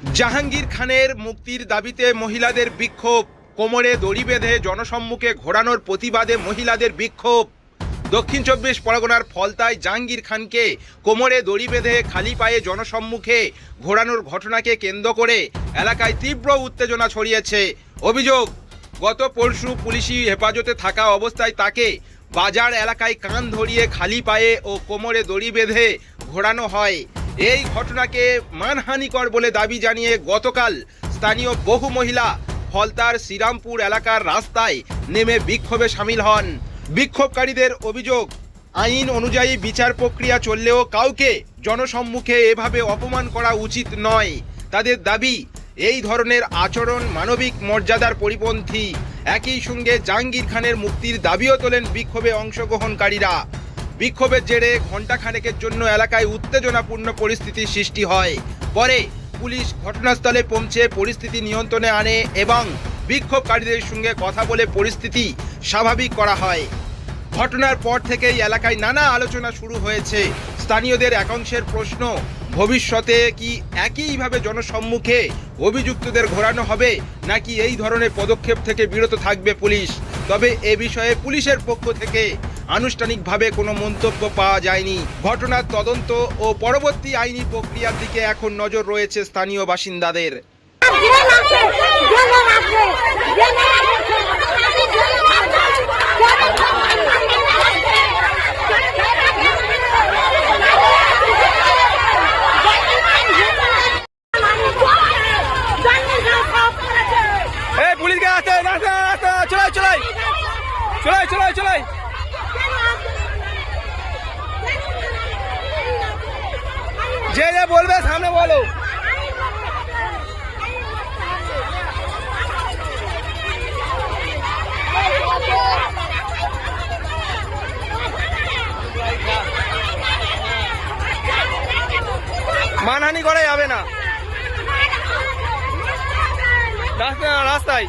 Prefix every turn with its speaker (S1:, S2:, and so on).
S1: জাহাঙ্গীর খানের মুক্তির দাবিতে মহিলাদের বিক্ষোভ, কোমরে দড়ি বেঁধে জনসম্মুখে ঘোরানোর প্রতিবাদে মহিলাদের বিক্ষোভ। দক্ষিণ চব্বিশ পরগনার ফলতায় জাহাঙ্গীর খানকে কোমরে দড়ি বেঁধে খালি পায়ে জনসম্মুখে ঘোরানোর ঘটনাকে কেন্দ্র করে এলাকায় তীব্র উত্তেজনা ছড়িয়েছে। অভিযোগ, গত পরশু পুলিশি হেফাজতে থাকা অবস্থায় তাকে বাজার এলাকায় কান ধরিয়ে খালি পায়ে ও কোমরে দড়ি বেঁধে ঘোরানো হয়। এই ঘটনাকে মানহানিকর বলে দাবি জানিয়ে গতকাল স্থানীয় বহু মহিলা ফলতার শ্রীরামপুর এলাকার রাস্তায় নেমে বিক্ষোভে সামিল হন। বিক্ষোভকারীদের অভিযোগ, আইন অনুযায়ী বিচার প্রক্রিয়া চললেও কাউকে জনসম্মুখে এভাবে অপমান করা উচিত নয়। তাদের দাবি, এই ধরনের আচরণ মানবিক মর্যাদার পরিপন্থী। একই সঙ্গে জাহাঙ্গীর খানের মুক্তির দাবিও তোলেন বিক্ষোভে অংশগ্রহণকারীরা। বিক্ষোভের জেরে ঘণ্টাখানেকের জন্য এলাকায় উত্তেজনাপূর্ণ পরিস্থিতির সৃষ্টি হয়। পরে পুলিশ ঘটনাস্থলে পৌঁছে পরিস্থিতি নিয়ন্ত্রণে আনে এবং বিক্ষোভকারীদের সঙ্গে কথা বলে পরিস্থিতি স্বাভাবিক করা হয়। ঘটনার পর থেকেই এলাকায় নানা আলোচনা শুরু হয়েছে। স্থানীয়দের একাংশের প্রশ্ন, ভবিষ্যতে কি একইভাবে জনসম্মুখে অভিযুক্তদের ঘোরানো হবে নাকি এই ধরনের পদক্ষেপ থেকে বিরত থাকবে পুলিশ। তবে এ বিষয়ে পুলিশের পক্ষ থেকে আনুষ্ঠানিকভাবে কোনো মন্তব্য পাওয়া যায়নি। ঘটনার তদন্ত ও পরবর্তী আইনি প্রক্রিয়ার দিকে এখন নজর রয়েছে স্থানীয় বাসিন্দাদের।
S2: চলাই যে বলবে সামনে বলো। মানহানি করা যাবে না রাস্তায়।